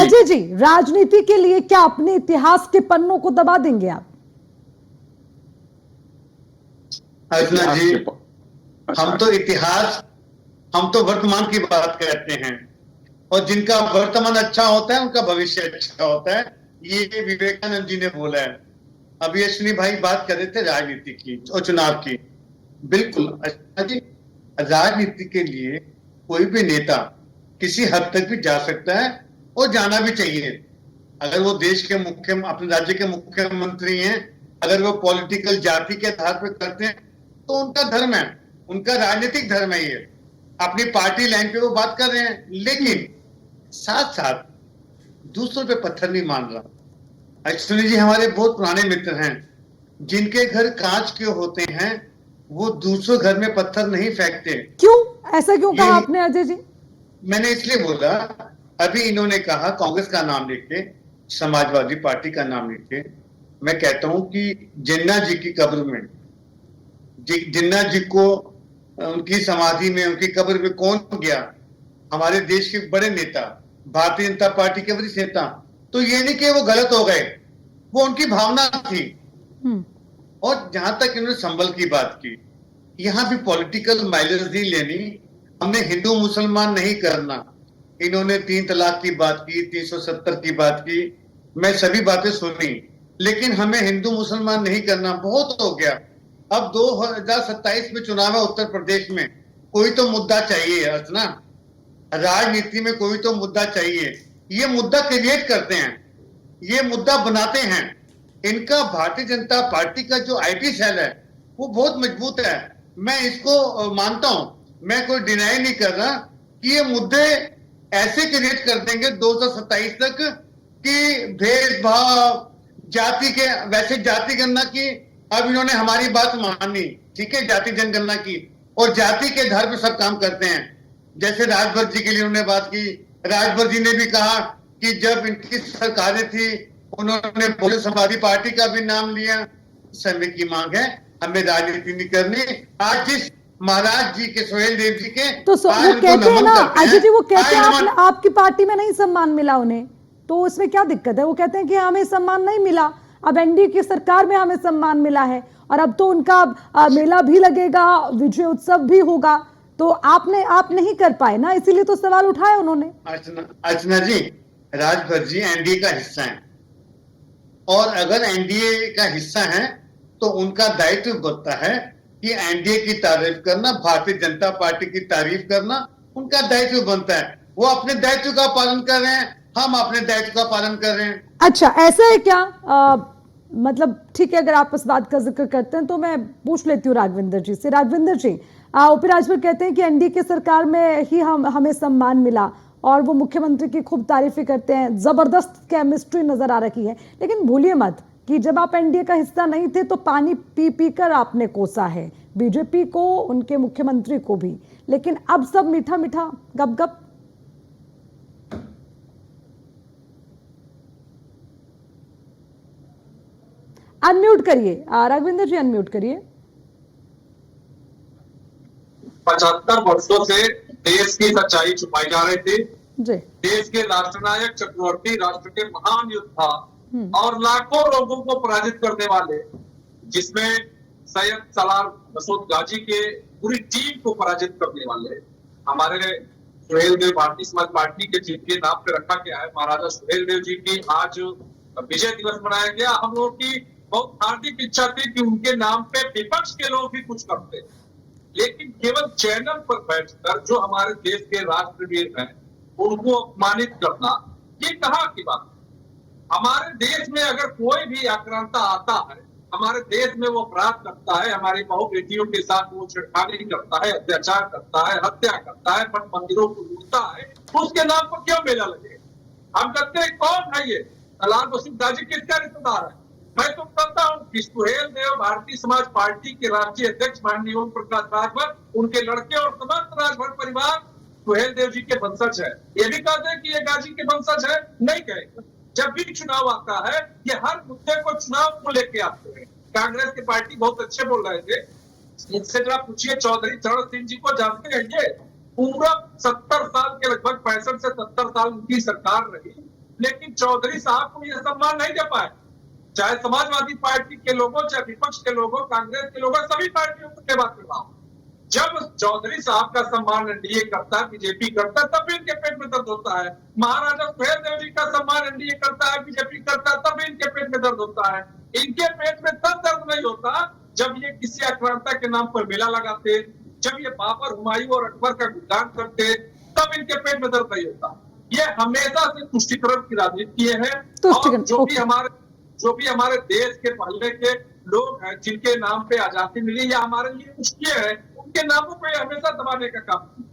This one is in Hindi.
अजय जी, राजनीति के लिए क्या अपने इतिहास के पन्नों को दबा देंगे आप? अर्चना जी, हम तो वर्तमान की बात करते हैं, और जिनका वर्तमान अच्छा होता है उनका भविष्य अच्छा होता है, ये विवेकानंद जी ने बोला है। अभी अश्विनी भाई बात कर रहे थे राजनीति की और चुनाव की। बिल्कुल अच्छा जी, राजनीति के लिए कोई भी नेता किसी हद तक भी जा सकता है और जाना भी चाहिए। अगर वो देश के अपने राज्य के मुख्यमंत्री हैं, अगर वो पॉलिटिकल जाति के आधार पर करते हैं तो उनका धर्म है, उनका राजनीतिक धर्म है। ये अपनी पार्टी लाइन पे वो बात कर रहे हैं, लेकिन साथ साथ दूसरों पे पत्थर नहीं मार रहा। अश्विनी जी हमारे बहुत पुराने मित्र हैं, जिनके घर कांच के होते हैं वो दूसरों घर में पत्थर नहीं फेंकते। क्यों? ऐसा क्यों कहा आपने अजय जी? मैंने इसलिए बोला, अभी इन्होंने कहा कांग्रेस का नाम लेके, समाजवादी पार्टी का नाम लेके। मैं कहता हूं कि जिन्ना जी की कब्र में, जिन्ना जी को उनकी समाधि में, उनकी कब्र में कौन गया? हमारे देश के बड़े नेता, भारतीय जनता पार्टी के वरिष्ठ नेता। तो ये नहीं कि वो गलत हो गए, वो उनकी भावना थी। और जहां तक इन्होंने संभल की बात की, यहां भी पॉलिटिकल माइलेज नहीं लेनी, हमने हिंदू मुसलमान नहीं करना। इन्होंने 3 तलाक की बात की, 370 की बात की, मैं सभी बातें सुनी, लेकिन हमें हिंदू मुसलमान नहीं करना, बहुत हो गया। अब 2027 में चुनाव है उत्तर प्रदेश में, कोई तो मुद्दा चाहिए अर्चना, राजनीति में कोई तो मुद्दा चाहिए। ये मुद्दा क्रिएट करते हैं, ये मुद्दा बनाते हैं। इनका भारतीय जनता पार्टी का जो आईटी सेल है वो बहुत मजबूत है, मैं इसको मानता हूं। मैं कोई डिनाई नहीं कर रहा कि ये मुद्दे ऐसे क्रिएट कर देंगे 2027 तक कि भेदभाव, जाति के, वैसे जाति गणना की, अब इन्होंने हमारी बात मानी, ठीक है, जाति जनगणना की, और जाति के आधार पर सब काम करते हैं। जैसे राजभर जी के लिए उन्होंने बात की, राजभर जी ने भी कहा कि जब इनकी सरकारें थी उन्होंने बहुजन समाजवादी पार्टी का भी नाम लिया। समय की मांग है, हमें राजनीति नहीं करनी। आज जिस महाराज जी के, सोहेल देव जी के, तो वो कहते हैं ना अजय जी, वो कहते हैं आपकी पार्टी में नहीं सम्मान मिला उन्हें, तो उसमें क्या दिक्कत है? वो कहते हैं कि हमें सम्मान नहीं मिला, अब एनडीए की सरकार में हमें सम्मान मिला है, और अब तो उनका मेला भी लगेगा, विजय उत्सव भी होगा, तो आप नहीं कर पाए ना, इसीलिए तो सवाल उठाया उन्होंने। अर्चना जी, राजभर जी एनडीए का हिस्सा है, और अगर एनडीए का हिस्सा है तो उनका दायित्व बनता है कि एनडीए की तारीफ करना, भारतीय जनता पार्टी की तारीफ करना उनका दायित्व बनता है। वो अपने दायित्व का पालन कर रहे हैं, हम अपने दायित्व का पालन कर रहे हैं। अच्छा, ऐसा है क्या? मतलब ठीक है, अगर आप इस बात का जिक्र करते हैं तो मैं पूछ लेती हूँ राघविंदर जी से। राघविंदर जी, ओपी राजभर कहते हैं कि एनडीए की सरकार में ही हमें सम्मान मिला, और वो मुख्यमंत्री की खूब तारीफें करते हैं, जबरदस्त केमिस्ट्री नजर आ रही है। लेकिन भूलिए मत कि जब आप एनडीए का हिस्सा नहीं थे तो पानी पी पी कर आपने कोसा है बीजेपी को, उनके मुख्यमंत्री को भी, लेकिन अब सब मीठा मीठा गप गप। अनम्यूट करिए राघविंदर जी, अनम्यूट करिए। 75 वर्षों से देश की सच्चाई छुपाई जा रही थी जी। देश के राष्ट्रनायक, चक्रवर्ती, राष्ट्र के महान योद्धा और लाखों लोगों को पराजित करने वाले, जिसमें सैयद सलार मसूद गाजी के पूरी टीम को पराजित करने वाले हमारे सुहेल देव, भारतीय समाज पार्टी के जिनके नाम पे रखा गया है, महाराजा सुहेल देव जी की आज विजय दिवस मनाया गया। हम लोगों की बहुत हार्दिक इच्छा थी कि उनके नाम पे विपक्ष के लोग भी कुछ करते, लेकिन केवल चैनल पर बैठकर जो हमारे देश के राष्ट्रवीर हैं उनको अपमानित करना, ये कहाँ की बात है? हमारे देश में अगर कोई भी आक्रांता आता है, हमारे देश में वो अपराध करता है, हमारी बहु बेटियों के साथ वो छेड़खानी करता है, अत्याचार करता है, हत्या करता है, मठ मंदिरों को लूटता है, उसके नाम पर क्यों मेला लगे? हम कहते हैं कौन है ये सलार मसूद गाजी, किसका रिश्तेदार है? मैं तो कहता हूँ कि सुहेल देव भारतीय समाज पार्टी के राष्ट्रीय अध्यक्ष माननीय ओम प्रकाश राजभर, उनके लड़के और समस्त राजभर परिवार सुहेल देव जी के वंशज है। ये भी कहते हैं कि ये गाजी के वंशज है, नहीं कहेंगे। जब भी चुनाव आता है, ये हर मुद्दे को चुनाव को लेके आते हैं। कांग्रेस की पार्टी बहुत अच्छे बोल रहे थे, इनसे जरा पूछिए, चौधरी चरण सिंह जी को जानते हैं? ये पूरा 70 साल के, लगभग 65 से 70 साल उनकी सरकार रही, लेकिन चौधरी साहब को यह सम्मान नहीं दे पाए। चाहे समाजवादी पार्टी के लोगों, चाहे विपक्ष के लोगों, कांग्रेस के लोगों, सभी पार्टियों को बात कर रहा हूं। जब चौधरी साहब का सम्मान एनडीए करता है, बीजेपी करता है, तब भी इनके पेट में दर्द होता है। महाराजा सुहेलदेव जी का सम्मान एनडीए करता है, बीजेपी करता है, तब भी इनके पेट में दर्द होता है। इनके पेट में तब दर्द नहीं होता जब ये किसी अखंडता के नाम पर मेला लगाते, जब ये बाबर, हुमायूं और अकबर का गुणगान करते, तब इनके पेट में दर्द नहीं होता। ये हमेशा से तुष्टिकरण की राजनीति किए हैं। और जो भी हमारे देश के पहले के लोग हैं जिनके नाम पे आजादी मिली या हमारे लिए कुछ किए हैं, उनके नामों पे हमेशा दबाने का काम किया।